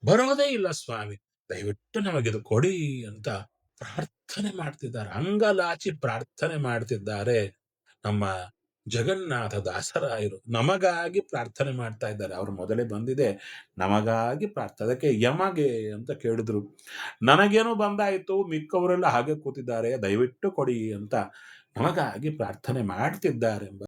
ಬರೋದೇ ಇಲ್ಲ ಸ್ವಾಮಿ, ದಯವಿಟ್ಟು ನಮಗಿದು ಕೊಡಿ ಅಂತ ಪ್ರಾರ್ಥನೆ ಮಾಡ್ತಿದ್ದಾರೆ. ಅಂಗಲಾಚಿ ಪ್ರಾರ್ಥನೆ ಮಾಡ್ತಿದ್ದಾರೆ ನಮ್ಮ ಜಗನ್ನಾಥ ದಾಸರಾಯರು. ನಮಗಾಗಿ ಪ್ರಾರ್ಥನೆ ಮಾಡ್ತಾ ಇದ್ದಾರೆ. ಅವ್ರು ಮೊದಲೇ ಬಂದಿದೆ ನಮಗಾಗಿ ಪ್ರಾರ್ಥನೆ. ಅದಕ್ಕೆ ಯಮಗೆ ಅಂತ ಕೇಳಿದ್ರು. ನನಗೇನೋ ಬಂದಾಯಿತು, ಮಿಕ್ಕವರೆಲ್ಲ ಹಾಗೆ ಕೂತಿದ್ದಾರೆ, ದಯವಿಟ್ಟು ಕೊಡಿ ಅಂತ ನಮಗಾಗಿ ಪ್ರಾರ್ಥನೆ ಮಾಡ್ತಿದ್ದಾರೆಂಬ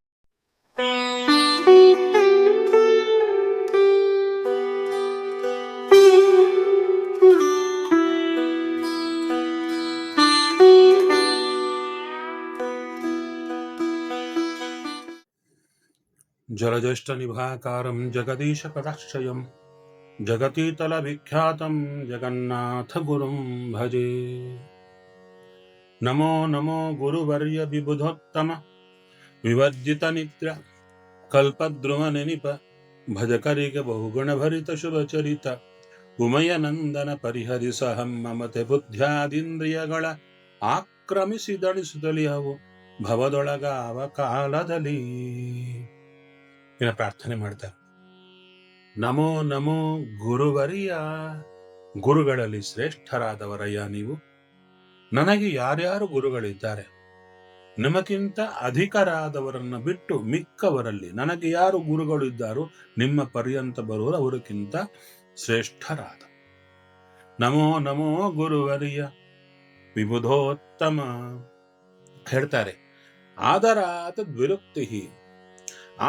ಜಲಜ್ಯೇಷ್ಠ ನಿಭಾಕಾರಂ ಜಗದೀಶ ಪದಾಶ್ರಯಂ ಜಗತೀತಲ ವಿಖ್ಯಾತಂ ಜಗನ್ನಾಥ ಗುರುಂ ಭಜೆ. ನಮೋ ನಮೋ ಗುರುವರ್ಯ ವಿಬುಧೋತ್ತಮ ವಿವರ್ಜಿತ ನಿತ್ಯ ಕಲ್ಪದ್ರುಮ ನೆನಿಪ ಭಜಕರಿಗೆ ಬಹುಗುಣ ಭರಿತ ಶುಭ ಚರಿತ ಉಮಯ ನಂದನ ಪರಿಹರಿಸಹಂ ಮಮತೆ ಬುದ್ಧ್ಯಾದಿಂದ್ರಿಯಗಳ ಆಕ್ರಮಿಸಿದಳಿಸುತ್ತಲಿ ಅವು ಭವದೊಳಗಾವ ಕಾಲದಲ್ಲಿ. ಇನ್ನು ಪ್ರಾರ್ಥನೆ ಮಾಡ್ತಾರೆ. ನಮೋ ನಮೋ ಗುರುವರಿಯ, ಗುರುಗಳಲ್ಲಿ ಶ್ರೇಷ್ಠರಾದವರಯ್ಯ ನೀವು. ನನಗೆ ಯಾರ್ಯಾರು ಗುರುಗಳಿದ್ದಾರೆ, ನಿಮಗಿಂತ ಅಧಿಕರಾದವರನ್ನು ಬಿಟ್ಟು ಮಿಕ್ಕವರಲ್ಲಿ ನನಗೆ ಯಾರು ಗುರುಗಳು ಇದ್ದಾರೋ ನಿಮ್ಮ ಪರ್ಯಂತ ಬರುವರು ಅವರಿಗಿಂತ ಶ್ರೇಷ್ಠರಾದ. ನಮೋ ನಮೋ ಗುರುವರಿಯ ವಿಬುಧೋತ್ತಮ ಹೇಳ್ತಾರೆ. ಆದರಾತ ದ್ವಿರುಕ್ತಿ,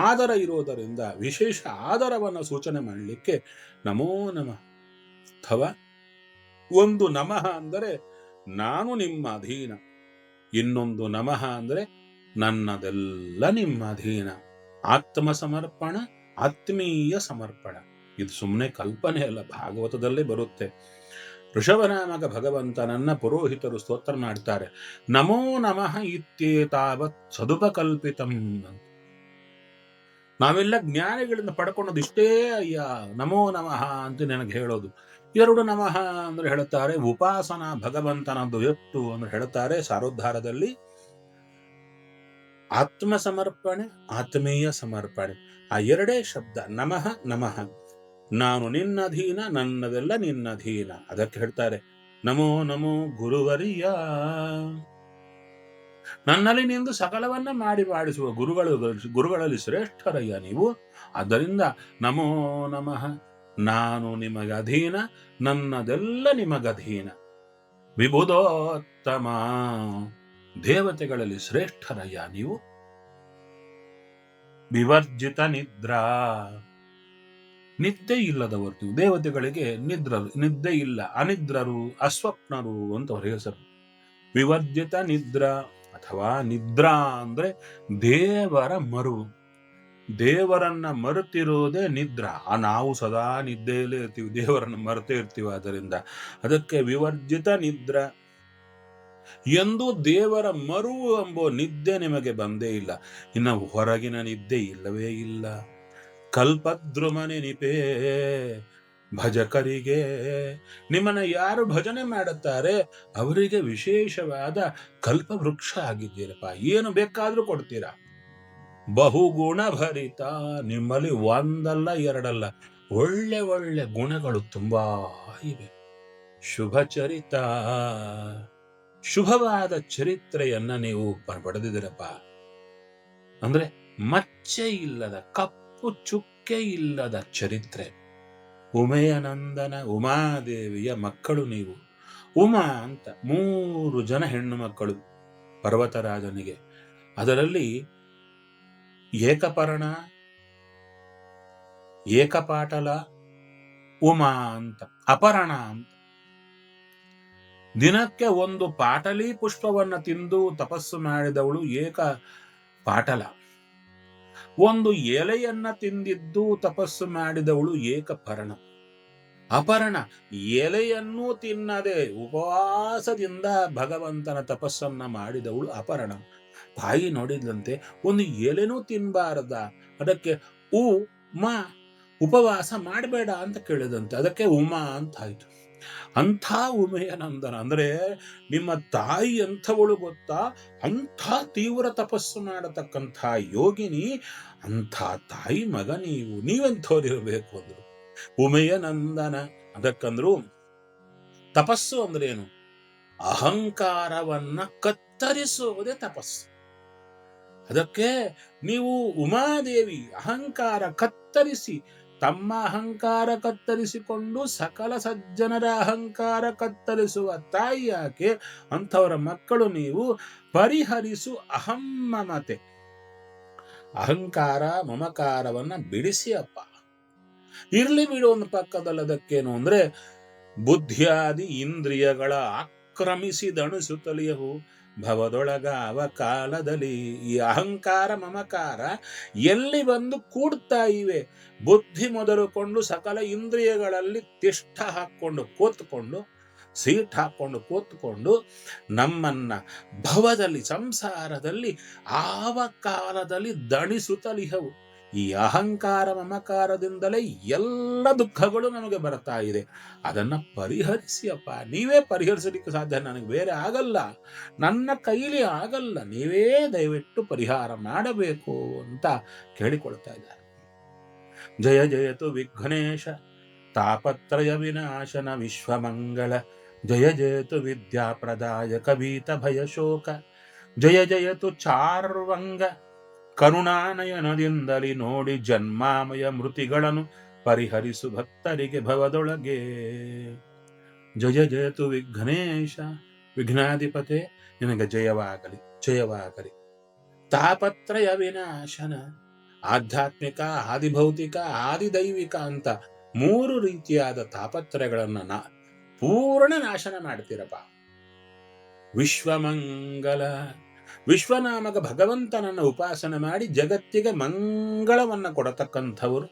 ಆದರ ಇರೋದರಿಂದ ವಿಶೇಷ ಆದರವನ್ನು ಸೂಚನೆ ಮಾಡಲಿಕ್ಕೆ ನಮೋ ನಮಃ. ಅಥವಾ ಒಂದು ನಮಃ ಅಂದರೆ ನಾನು ನಿಮ್ಮ ಅಧೀನ, ಇನ್ನೊಂದು ನಮಃ ಅಂದರೆ ನನ್ನದೆಲ್ಲ ನಿಮ್ಮ ಅಧೀನ. ಆತ್ಮ ಸಮರ್ಪಣ, ಆತ್ಮೀಯ ಸಮರ್ಪಣ. ಇದು ಸುಮ್ಮನೆ ಕಲ್ಪನೆ ಅಲ್ಲ, ಭಾಗವತದಲ್ಲೇ ಬರುತ್ತೆ. ಋಷಭನಾಮಕ ಭಗವಂತನನ್ನ ಪುರೋಹಿತರು ಸ್ತೋತ್ರ ಮಾಡ್ತಾರೆ. ನಮೋ ನಮಃ ಇತ್ಯೇತಾವತ್ ಸದುಪಕಲ್ಪಿತಂ. ನಾವೆಲ್ಲ ಜ್ಞಾನಿಗಳಿಂದ ಪಡ್ಕೊಳ್ಳೋದು ಇಷ್ಟೇ ಅಯ್ಯ, ನಮೋ ನಮಃ ಅಂತ ನನಗೆ ಹೇಳೋದು. ಎರಡು ನಮಃ ಅಂದ್ರೆ ಹೇಳುತ್ತಾರೆ ಉಪಾಸನಾ ಭಗವಂತನದ್ದು ಎಷ್ಟು ಅಂದ್ರೆ ಹೇಳುತ್ತಾರೆ ಸಾರೋದ್ಧಾರದಲ್ಲಿ. ಆತ್ಮ ಸಮರ್ಪಣೆ, ಆತ್ಮೀಯ ಸಮರ್ಪಣೆ, ಆ ಎರಡೇ ಶಬ್ದ ನಮಃ ನಮಃ. ನಾನು ನಿನ್ನಧೀನ, ನನ್ನದೆಲ್ಲ ನಿನ್ನಧೀನ. ಅದಕ್ಕೆ ಹೇಳ್ತಾರೆ ನಮೋ ನಮೋ ಗುರುವರಿಯ. ನನ್ನಲ್ಲಿ ನಿಂದು ಸಕಲವನ್ನ ಮಾಡಿಸುವ ಗುರುಗಳಲ್ಲಿ ಶ್ರೇಷ್ಠರಯ್ಯ ನೀವು. ಆದ್ದರಿಂದ ನಮೋ ನಮಃ. ನಾನು ನಿಮಗಧೀನ, ನನ್ನದೆಲ್ಲ ನಿಮಗಧೀನ. ವಿಬುಧೋತ್ತಮ, ದೇವತೆಗಳಲ್ಲಿ ಶ್ರೇಷ್ಠರಯ್ಯ ನೀವು. ವಿವರ್ಜಿತ ನಿದ್ರಾ, ನಿದ್ದೆ ಇಲ್ಲದವರು ನೀವು. ದೇವತೆಗಳಿಗೆ ನಿದ್ದೆ ಇಲ್ಲ, ಅನಿದ್ರರು, ಅಸ್ವಪ್ನರು ಅಂತ ಅವರ ಹೆಸರು. ವಿವರ್ಜಿತ ನಿದ್ರಾ ಅಥವಾ ನಿದ್ರಾ ಅಂದ್ರೆ ದೇವರ ಮರುವು. ದೇವರನ್ನ ಮರೆತಿರೋದೇ ನಿದ್ರಾ. ನಾವು ಸದಾ ನಿದ್ದೆಯಲ್ಲೇ ಇರ್ತೀವಿ, ದೇವರನ್ನ ಮರೆತೇ ಇರ್ತೀವಿ. ಆದ್ದರಿಂದ ಅದಕ್ಕೆ ವಿವರ್ಜಿತ ನಿದ್ರಾ. ಎಂದು ದೇವರ ಮರುವು ಎಂಬೋ ನಿದ್ದೆ ನಿಮಗೆ ಬಂದೇ ಇಲ್ಲ. ಇನ್ನು ಹೊರಗಿನ ನಿದ್ದೆ ಇಲ್ಲವೇ ಇಲ್ಲ. ಕಲ್ಪದ್ರುಮ ನೆನಿಪೇ ಭಜಕರಿಗೆ, ನಿಮ್ಮನ್ನ ಯಾರು ಭಜನೆ ಮಾಡುತ್ತಾರೆ ಅವರಿಗೆ ವಿಶೇಷವಾದ ಕಲ್ಪವೃಕ್ಷ ಆಗಿದ್ದೀರಪ್ಪ. ಏನು ಬೇಕಾದ್ರೂ ಕೊಡ್ತೀರಾ. ಬಹುಗುಣ ಭರಿತ, ನಿಮ್ಮಲ್ಲಿ ಒಂದಲ್ಲ ಎರಡಲ್ಲ, ಒಳ್ಳೆ ಒಳ್ಳೆ ಗುಣಗಳು ತುಂಬಾ ಇವೆ. ಶುಭ ಚರಿತ, ಶುಭವಾದ ಚರಿತ್ರೆಯನ್ನ ನೀವು ಪಡೆದಿದ್ದೀರಪ್ಪ. ಅಂದ್ರೆ ಮಚ್ಚೆ ಇಲ್ಲದ, ಕಪ್ಪು ಚುಕ್ಕೆ ಇಲ್ಲದ ಚರಿತ್ರೆ. ಉಮೆಯನಂದನ, ಉಮಾದೇವಿಯ ಮಕ್ಕಳು ನೀವು. ಉಮಾ ಅಂತ 3 ಜನ ಹೆಣ್ಣು ಮಕ್ಕಳು ಪರ್ವತರಾಜನಿಗೆ. ಅದರಲ್ಲಿ ಏಕಪರ್ಣ, ಏಕಪಾಟಲ, ಉಮಾ ಅಂತ, ಅಪರ್ಣ ಅಂತ. ದಿನಕ್ಕೆ ಒಂದು ಪಾಟಲಿ ಪುಷ್ಪವನ್ನ ತಿಂದು ತಪಸ್ಸು ಮಾಡಿದವಳು ಏಕ ಪಾಟಲ. ಒಂದು ಎಲೆಯನ್ನ ತಿಂದಿದ್ದು ತಪಸ್ಸು ಮಾಡಿದವಳು ಏಕಪರ್ಣ. ಅಪರ್ಣ ಎಲೆಯನ್ನೂ ತಿನ್ನದೆ ಉಪವಾಸದಿಂದ ಭಗವಂತನ ತಪಸ್ಸನ್ನ ಮಾಡಿದವಳು ಅಪರ್ಣ. ತಾಯಿ ನೋಡಿದಂತೆ ಒಂದು ಎಲೆನೂ ತಿನ್ಬಾರದ, ಅದಕ್ಕೆ ಉಮಾ, ಉಪವಾಸ ಮಾಡಬೇಡ ಅಂತ ಕೇಳಿದಂತೆ, ಅದಕ್ಕೆ ಉಮಾ ಅಂತ ಆಯ್ತು. ಅಂಥ ಉಮೆಯ ನಂದನ ಅಂದ್ರೆ ನಿಮ್ಮ ತಾಯಿ ಎಂಥವಳು ಗೊತ್ತಾ? ಅಂಥ ತೀವ್ರ ತಪಸ್ಸು ಮಾಡತಕ್ಕಂಥ ಯೋಗಿನಿ, ಅಂಥ ತಾಯಿ ಮಗ ನೀವೆಂಥವ್ರಿರಬೇಕು ಅಂದ್ರು. ಉಮೆಯ ನಂದನ ಅದಕ್ಕಂದ್ರು ತಪಸ್ಸು ಅಂದ್ರೆ ಏನು? ಅಹಂಕಾರವನ್ನ ಕತ್ತರಿಸುವುದೇ ತಪಸ್ಸು. ಅದಕ್ಕೆ ನೀವು ಉಮಾದೇವಿ ಅಹಂಕಾರ ಕತ್ತರಿಸಿ, ತಮ್ಮ ಅಹಂಕಾರ ಕತ್ತರಿಸಿಕೊಂಡು ಸಕಲ ಸಜ್ಜನರ ಅಹಂಕಾರ ಕತ್ತರಿಸುವ ತಾಯಿ ಯಾಕೆ? ಅಂಥವರ ಮಕ್ಕಳು ನೀವು. ಪರಿಹರಿಸು ಅಹಂ ಮಮತೆ, ಅಹಂಕಾರ ಮಮಕಾರವನ್ನ ಬಿಡಿಸಿ ಅಪ್ಪ. ಇರ್ಲಿ ಬಿಡು ಒಂದು ಪಕ್ಕದಲ್ಲಿ. ಅದಕ್ಕೇನು ಅಂದ್ರೆ ಬುದ್ಧಿಯಾದಿ ಇಂದ್ರಿಯಗಳ ಆಕ್ರಮಿಸಿದಣಿಸುತ್ತಲಿಯವು ಭವದೊಳಗಾವ ಕಾಲದಲ್ಲಿ. ಈ ಅಹಂಕಾರ ಮಮಕಾರ ಎಲ್ಲಿ ಬಂದು ಕೂಡ್ತಾ ಇವೆ? ಬುದ್ಧಿ ಮೊದಲುಕೊಂಡು ಸಕಲ ಇಂದ್ರಿಯಗಳಲ್ಲಿ ತಿಷ್ಠ ಹಾಕೊಂಡು ಕೂತ್ಕೊಂಡು, ಸೀಟ್ ಹಾಕೊಂಡು ಕೂತ್ಕೊಂಡು ನಮ್ಮನ್ನ ಭವದಲ್ಲಿ ಸಂಸಾರದಲ್ಲಿ ಆವ ಕಾಲದಲ್ಲಿ ದಣಿಸುತ್ತಲಿಹವು. ಈ ಅಹಂಕಾರ ಮಮಕಾರದಿಂದಲೇ ಎಲ್ಲ ದುಃಖಗಳು ನಮಗೆ ಬರ್ತಾ ಇದೆ. ಅದನ್ನ ಪರಿಹರಿಸಿ ಅಪ್ಪ. ನೀವೇ ಪರಿಹರಿಸಲಿಕ್ಕೆ ಸಾಧ್ಯ, ನನಗೆ ಬೇರೆ ಆಗಲ್ಲ, ನನ್ನ ಕೈಲಿ ಆಗಲ್ಲ, ನೀವೇ ದಯವಿಟ್ಟು ಪರಿಹಾರ ಮಾಡಬೇಕು ಅಂತ ಕೇಳಿಕೊಳ್ತಾ ಇದ್ದಾರೆ. ಜಯ ಜಯತು ವಿಘ್ನೇಶ ತಾಪತ್ರಯ ವಿನಾಶನ ವಿಶ್ವಮಂಗಳ. ಜಯ ಜಯತು ವಿದ್ಯಾಪ್ರದಾಯಕ ಭೀತ ಭಯ ಶೋಕ. ಜಯ ಜಯತು ಚಾರ್ವಂಗ ಕರುಣಾನಯನದಿಂದಲಿ ನೋಡಿ ಜನ್ಮಾಮಯ ಮೃತಿಗಳನ್ನು ಪರಿಹರಿಸು ಭಕ್ತರಿಗೆ ಭವದೊಳಗೆ. ಜಯ ಜಯತು ವಿಘ್ನೇಶ, ವಿಘ್ನಾಧಿಪತೆ ನಿನಗೆ ಜಯವಾಗಲಿ, ಜಯವಾಗಲಿ. ತಾಪತ್ರಯ ವಿನಾಶನ, ಆಧ್ಯಾತ್ಮಿಕ, ಆದಿಭೌತಿಕ, ಆದಿದೈವಿಕ ಅಂತ 3 ರೀತಿಯಾದ ತಾಪತ್ರಯಗಳನ್ನ ಪೂರ್ಣ ನಾಶನ ಮಾಡ್ತೀರಪ್ಪ. ವಿಶ್ವಮಂಗಲ, ವಿಶ್ವನಾಮಕ ಭಗವಂತನನ್ನ ಉಪಾಸನೆ ಮಾಡಿ ಜಗತ್ತಿಗೆ ಮಂಗಳವನ್ನ ಕೊಡತಕ್ಕಂಥವರು.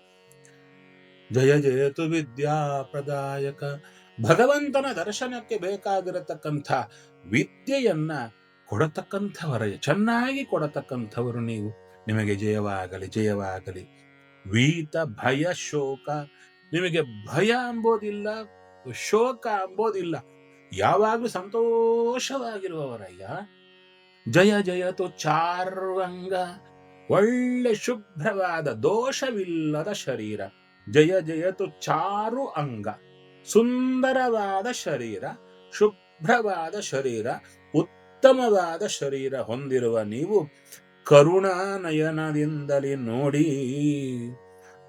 ಜಯ ಜಯತು ವಿದ್ಯಾಪ್ರದಾಯಕ, ಭಗವಂತನ ದರ್ಶನಕ್ಕೆ ಬೇಕಾಗಿರತಕ್ಕಂಥ ವಿದ್ಯೆಯನ್ನ ಕೊಡತಕ್ಕಂಥವರ, ಚೆನ್ನಾಗಿ ಕೊಡತಕ್ಕಂಥವರು ನೀವು. ನಿಮಗೆ ಜಯವಾಗಲಿ, ಜಯವಾಗಲಿ. ವೀತ ಭಯ ಶೋಕ, ನಿಮಗೆ ಭಯ ಅಂಬೋದಿಲ್ಲ, ಶೋಕ ಅಂಬೋದಿಲ್ಲ, ಯಾವಾಗಲೂ ಸಂತೋಷವಾಗಿರುವವರಯ್ಯ. ಜಯ ಜಯತು ಚಾರ್ವಂಗ, ಒಳ್ಳೆ ಶುಭ್ರವಾದ ದೋಷವಿಲ್ಲದ ಶರೀರ. ಜಯ ಜಯತು ಚಾರು ಅಂಗ, ಸುಂದರವಾದ ಶರೀರ, ಶುಭ್ರವಾದ ಶರೀರ, ಉತ್ತಮವಾದ ಶರೀರ ಹೊಂದಿರುವ ನೀವು ಕರುಣಾನಯನದಿಂದಲೇ ನೋಡಿ,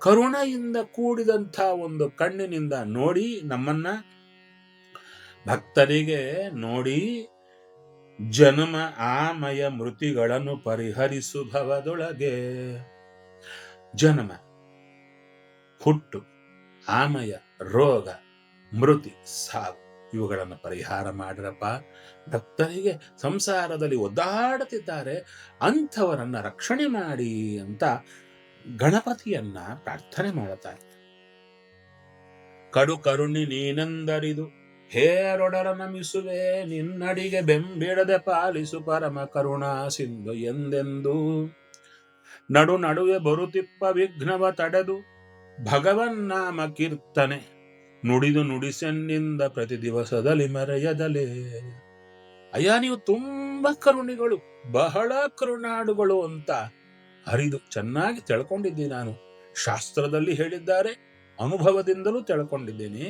ಕರುಣೆಯಿಂದ ಕೂಡಿದಂಥ ಒಂದು ಕಣ್ಣಿನಿಂದ ನೋಡಿ ನಮ್ಮನ್ನ, ಭಕ್ತರಿಗೆ ನೋಡಿ ಜನ್ಮ ಆಮಯ ಮೃತಿಗಳನ್ನು ಪರಿಹರಿಸು ಭವದೊಳಗೆ. ಜನ್ಮ, ಹುಟ್ಟು, ಆಮಯ, ರೋಗ, ಮೃತಿ, ಸಾವು ಇವುಗಳನ್ನು ಪರಿಹಾರ ಮಾಡಿರಪ್ಪ. ಭಕ್ತರಿಗೆ ಸಂಸಾರದಲ್ಲಿ ಒದ್ದಾಡುತ್ತಿದ್ದಾರೆ, ಅಂಥವರನ್ನ ರಕ್ಷಣೆ ಮಾಡಿ ಅಂತ ಗಣಪತಿಯನ್ನ ಪ್ರಾರ್ಥನೆ ಮಾಡುತ್ತಾರೆ. ಕಡು ಕರುಣಿ ನೀನೆಂದರಿದು ಹೇರೊಡರ ನಮಿಸುವೆ, ನಿನ್ನಡಿಗೆ ಬೆಂಬಿಡದೆ ಪಾಲಿಸು ಪರಮ ಕರುಣಾ ಸಿಂಧು ಎಂದೆಂದು. ನಡು ನಡುವೆ ಬರುತ್ತಿಪ್ಪ ವಿಘ್ನವ ತಡೆದು ಭಗವನ್ನಾಮ ಕೀರ್ತನೆ ನುಡಿದು ನುಡಿಸೆನ್ನಿಂದ ಪ್ರತಿ ದಿವಸದಲ್ಲಿ ಮರೆಯದಲೇ. ಅಯ್ಯ, ನೀವು ತುಂಬಾ ಕರುಣಿಗಳು, ಬಹಳ ಕರುಣಾಡುಗಳು ಅಂತ ಅರಿದು ಚೆನ್ನಾಗಿ ತಿಳ್ಕೊಂಡಿದ್ದೀನಿ. ನಾನು ಶಾಸ್ತ್ರದಲ್ಲಿ ಹೇಳಿದ್ದಾರೆ, ಅನುಭವದಿಂದಲೂ ತಿಳ್ಕೊಂಡಿದ್ದೀನಿ.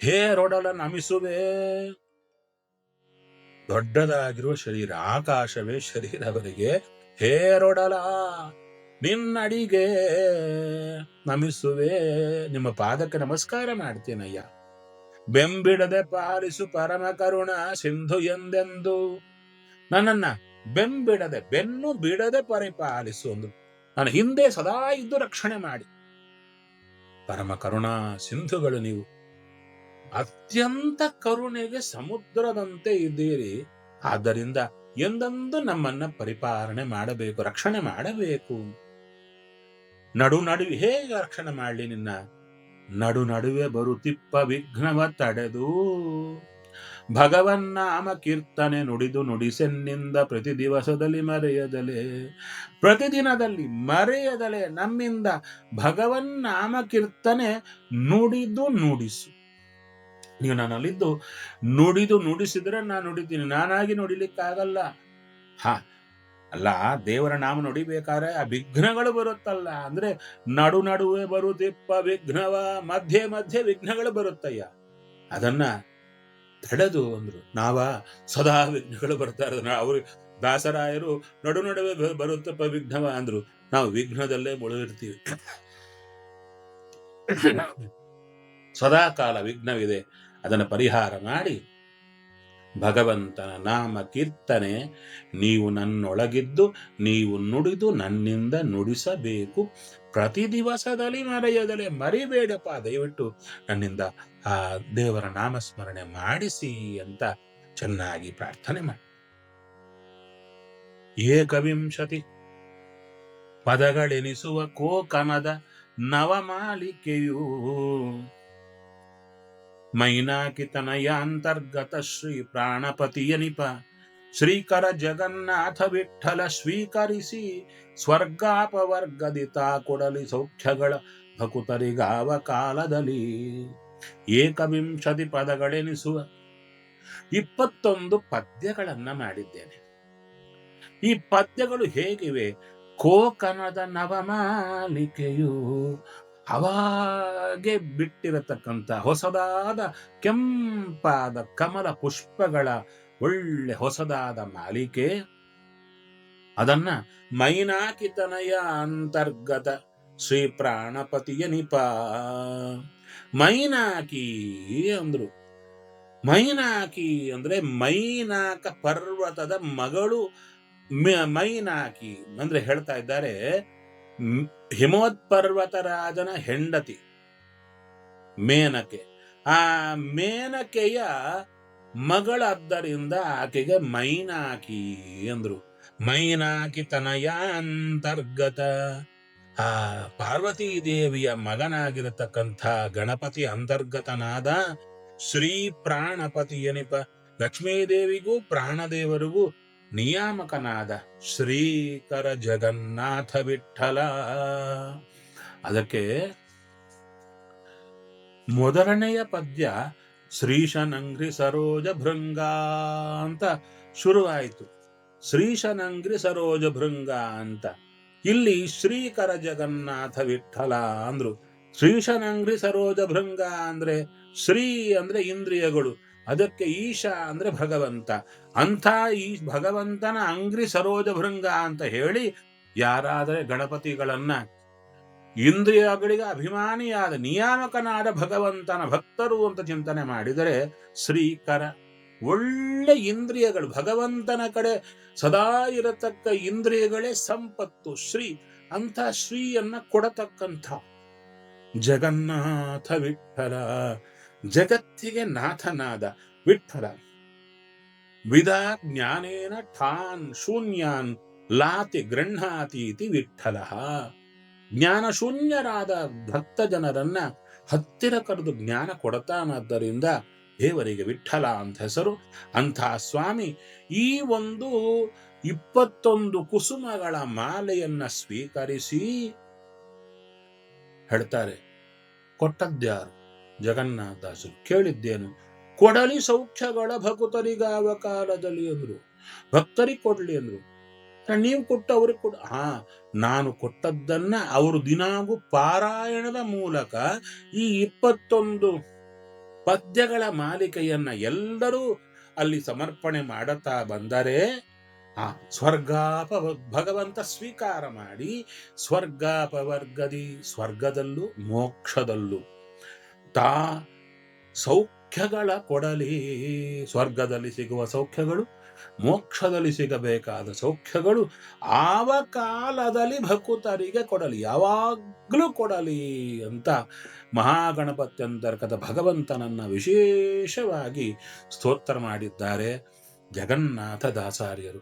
ಹೇರೊಡಲ ನಮಿಸುವೆ, ದೊಡ್ಡದಾಗಿರುವ ಶರೀರ, ಆಕಾಶವೇ ಶರೀರ ಅವರಿಗೆ. ಹೇರೊಡಲ ನಿನ್ನಡಿಗೆ ನಮಿಸುವೆ, ನಿಮ್ಮ ಪಾದಕ್ಕೆ ನಮಸ್ಕಾರ ಮಾಡ್ತೀನಯ್ಯ. ಬೆಂಬಿಡದೆ ಪಾಲಿಸು ಪರಮ ಕರುಣ ಸಿಂಧು ಎಂದೆಂದು. ನನ್ನನ್ನ ಬೆಂಬಿಡದೆ, ಬೆನ್ನು ಬಿಡದೆ ಪರಿಪಾಲಿಸು ಒಂದು, ನನ್ನ ಹಿಂದೆ ಸದಾ ಇದ್ದು ರಕ್ಷಣೆ ಮಾಡಿ. ಪರಮ ಕರುಣಾ ಸಿಂಧುಗಳು ನೀವು, ಅತ್ಯಂತ ಕರುಣೆಗೆ ಸಮುದ್ರದಂತೆ ಇದ್ದೀರಿ. ಆದ್ದರಿಂದ ಎಂದೆಂದು ನಮ್ಮನ್ನ ಪರಿಪಾಲನೆ ಮಾಡಬೇಕು, ರಕ್ಷಣೆ ಮಾಡಬೇಕು. ನಡು ನಡುವೆ ಹೇಗೆ ರಕ್ಷಣೆ ಮಾಡಲಿ ನಿನ್ನ? ನಡು ನಡುವೆ ಬರುತ್ತಿಪ್ಪ ವಿಘ್ನವ ತಡೆದು ಭಗವನ್ನಾಮ ಕೀರ್ತನೆ ನುಡಿದು ನುಡಿಸೆನ್ನಿಂದ ಪ್ರತಿ ದಿವಸದಲ್ಲಿ ಮರೆಯದಲೆ. ಪ್ರತಿದಿನದಲ್ಲಿ ಮರೆಯದಲೆ ನಮ್ಮಿಂದ ಭಗವನ್ನಾಮ ಕೀರ್ತನೆ ನುಡಿದು ನುಡಿಸು. ನೀವು ನನ್ನಲ್ಲಿದ್ದು ನುಡಿದು ನುಡಿಸಿದ್ರೆ ನಾನು ನುಡಿತೀನಿ, ನಾನಾಗಿ ನುಡಿಲಿಕ್ಕಾಗಲ್ಲ. ಅಲ್ಲ, ದೇವರ ನಾಮ ನುಡಿಬೇಕಾದ್ರೆ ಆ ವಿಘ್ನಗಳು ಬರುತ್ತಲ್ಲ, ಅಂದ್ರೆ ನಡುವೆ ಬರುತ್ತಿಪ್ಪ ವಿಘ್ನವ, ಮಧ್ಯೆ ಮಧ್ಯೆ ವಿಘ್ನಗಳು ಬರುತ್ತಯ್ಯ. ಅದನ್ನ ತಡೆದು ಅಂದ್ರು. ಸದಾ ವಿಘ್ನಗಳು ಬರ್ತಾ ಇರೋದು ಅವರು ದಾಸರಾಯರು ನಡುವೆ ಬರುತ್ತಪ್ಪ ವಿಘ್ನವ ಅಂದ್ರು. ನಾವು ವಿಘ್ನದಲ್ಲೇ ಮುಳುಗಿರ್ತೀವಿ. ಸದಾ ಕಾಲ ವಿಘ್ನವಿದೆ, ಅದನ್ನು ಪರಿಹಾರ ಮಾಡಿ ಭಗವಂತನ ನಾಮ ಕೀರ್ತನೆ ನೀವು ನನ್ನೊಳಗಿದ್ದು ನೀವು ನುಡಿದು ನನ್ನಿಂದ ನುಡಿಸಬೇಕು. ಪ್ರತಿ ದಿವಸದಲ್ಲಿ ಮರಿಬೇಡಪ್ಪ, ದಯವಿಟ್ಟು ನನ್ನಿಂದ ಆ ದೇವರ ನಾಮಸ್ಮರಣೆ ಮಾಡಿಸಿ ಅಂತ ಚೆನ್ನಾಗಿ ಪ್ರಾರ್ಥನೆ ಮಾಡಿ. ಏಕವಿಂಶತಿ ಪದಗಳೆನಿಸುವ ಕೋಕನದ ನವಮಾಲಿಕೆಯೂ ಮೈನಾಕಿತನಯಾಂತರ್ಗತ ಶ್ರೀ ಪ್ರಾಣಪತಿಯನಿಪ ಶ್ರೀಕರ ಜಗನ್ನಾಥ ವಿಠಲ ಸ್ವೀಕರಿಸಿ ಸ್ವರ್ಗಾಪವರ್ಗದಿತ ಕೊಡಲಿ ಸೌಖ್ಯಗಳ ಭಕುತರಿಗಾವ ಕಾಲದಲ್ಲಿ. ಏಕವಿಂಶತಿ ಪದಗಳೆನಿಸುವ 21 ಪದ್ಯಗಳನ್ನ ಮಾಡಿದ್ದೇನೆ. ಈ ಪದ್ಯಗಳು ಹೇಗಿವೆ? ಕೋಕನದ ನವಮಾಲಿಕೆಯು, ಅವಾಗೆ ಬಿಟ್ಟಿರತಕ್ಕಂಥ ಹೊಸದಾದ ಕೆಂಪಾದ ಕಮಲ ಪುಷ್ಪಗಳ ಒಳ್ಳೆ ಹೊಸದಾದ ಮಾಲಿಕೆ, ಅದನ್ನ ಮೈನಾಕಿತನಯ ಅಂತರ್ಗತ ಶ್ರೀ ಪ್ರಾಣಪತಿಯ ನಿಪ. ಮೈನಾಕಿ ಅಂದ್ರು. ಮೈನಾಕಿ ಅಂದ್ರೆ ಮೈನಾಕ ಪರ್ವತದ ಮಗಳು ಮೈನಾಕಿ ಅಂದ್ರೆ ಹೇಳ್ತಾ ಇದ್ದಾರೆ, ಹಿಮವತ್ಪರ್ವತರಾಜನ ಹೆಂಡತಿ ಮೇನಕೆ. ಆ ಮೇನಕೆಯ ಮಗಳಾದ್ದರಿಂದ ಆಕೆಗೆ ಮೈನಾಕಿ ಅಂದ್ರು. ಮೈನಾಕಿ ತನಯ ಅಂತರ್ಗತ, ಆ ಪಾರ್ವತೀ ದೇವಿಯ ಮಗನಾಗಿರತಕ್ಕಂಥ ಗಣಪತಿ ಅಂತರ್ಗತನಾದ ಶ್ರೀ ಪ್ರಾಣಪತಿಯನಿಪ, ಲಕ್ಷ್ಮೀದೇವಿಗೂ ಪ್ರಾಣದೇವರಿಗೂ ನಿಯಾಮಕನಾದ ಶ್ರೀಕರ ಜಗನ್ನಾಥ ವಿಠಲ. ಅದಕ್ಕೆ ಮೊದಲನೆಯ ಪದ್ಯ ಶ್ರೀಶನಂಗ್ರಿ ಸರೋಜ ಭೃಂಗ ಅಂತ ಶುರುವಾಯಿತು. ಶ್ರೀಶನಂಗ್ರಿ ಸರೋಜ ಭೃಂಗ ಅಂತ. ಇಲ್ಲಿ ಶ್ರೀಕರ ಜಗನ್ನಾಥ ವಿಠಲ ಅಂದ್ರು. ಶ್ರೀಶನಂಗ್ರಿ ಸರೋಜ ಭೃಂಗ ಅಂದ್ರೆ ಶ್ರೀ ಅಂದ್ರೆ ಇಂದ್ರಿಯಗಳು, ಅದಕ್ಕೆ ಈಶ ಅಂದ್ರೆ ಭಗವಂತ. ಅಂಥ ಈ ಭಗವಂತನ ಅಂಗ್ರಿ ಸರೋಜ ಭೃಂಗ ಅಂತ ಹೇಳಿ ಯಾರಾದರೆ ಗಣಪತಿಗಳನ್ನ ಇಂದ್ರಿಯಗಳಿಗೆ ಅಭಿಮಾನಿಯಾದ ನಿಯಾಮಕನಾದ ಭಗವಂತನ ಭಕ್ತರು ಅಂತ ಚಿಂತನೆ ಮಾಡಿದರೆ ಶ್ರೀಕರ, ಒಳ್ಳೆ ಇಂದ್ರಿಯಗಳು ಭಗವಂತನ ಕಡೆ ಸದಾ ಇರತಕ್ಕ ಇಂದ್ರಿಯಗಳೇ ಸಂಪತ್ತು. ಶ್ರೀ ಅಂತ ಶ್ರೀಯನ್ನ ಕೊಡತಕ್ಕಂಥ ಜಗನ್ನಾಥ ವಿಠಲ, ಜಗತ್ತಿಗೆ ನಾಥನಾದ ವಿಠಲ. ವಿದಾ ಜ್ಞಾನೇನ ಠಾನ್ ಶೂನ್ಯಾನ್ ಲಾತಿ ಗೃಹಾತೀತಿ ವಿಠಲ. ಜ್ಞಾನ ಶೂನ್ಯರಾದ ಭಕ್ತ ಜನರನ್ನ ಹತ್ತಿರ ಕರೆದು ಜ್ಞಾನ ಕೊಡತಾನಾದ್ದರಿಂದ ದೇವರಿಗೆ ವಿಠಲ ಅಂತ ಹೆಸರು. ಅಂಥ ಸ್ವಾಮಿ ಈ ಒಂದು 21 ಕುಸುಮಗಳ ಮಾಲೆಯನ್ನ ಸ್ವೀಕರಿಸಿ ಹೇಳ್ತಾರೆ, ಕೊಟ್ಟದ್ಯಾರು? ಜಗನ್ನಾಥದಾಸರು. ಕೇಳಿದ್ದೇನು? ಕೊಡಲಿ ಸೌಖ್ಯಗಳ ಭಕುತರಿಗಾವ ಕಾಲದಲ್ಲಿ ಅಂದ್ರು. ಭಕ್ತರಿಗೆ ಕೊಡ್ಲಿ ಅಂದ್ರು. ನೀವು ಕೊಟ್ಟು ಅವ್ರಿಗೆ ಕೊಡ. ನಾನು ಕೊಟ್ಟದ್ದನ್ನ ಅವರು ದಿನಾಗೂ ಪಾರಾಯಣದ ಮೂಲಕ ಈ 21 ಪದ್ಯಗಳ ಮಾಲಿಕೆಯನ್ನ ಎಲ್ಲರೂ ಅಲ್ಲಿ ಸಮರ್ಪಣೆ ಮಾಡುತ್ತಾ ಬಂದರೆ ಆ ಭಗವಂತ ಸ್ವೀಕಾರ ಮಾಡಿ ಸ್ವರ್ಗಾಪವರ್ಗದಿ, ಸ್ವರ್ಗದಲ್ಲೂ ಮೋಕ್ಷದಲ್ಲೂ ತಾ ಸೌಖ್ಯಗಳ ಕೊಡಲಿ. ಸ್ವರ್ಗದಲ್ಲಿ ಸಿಗುವ ಸೌಖ್ಯಗಳು, ಮೋಕ್ಷದಲ್ಲಿ ಸಿಗಬೇಕಾದ ಸೌಖ್ಯಗಳು ಆವ ಕಾಲದಲ್ಲಿ ಭಕುತರಿಗೆ ಕೊಡಲಿ, ಯಾವಾಗ್ಲೂ ಕೊಡಲಿ ಅಂತ ಮಹಾಗಣಪತ್ಯಂತರ್ಗತ ಭಗವಂತನನ್ನ ವಿಶೇಷವಾಗಿ ಸ್ತೋತ್ರ ಮಾಡಿದ್ದಾರೆ ಜಗನ್ನಾಥ ದಾಸಾರ್ಯರು.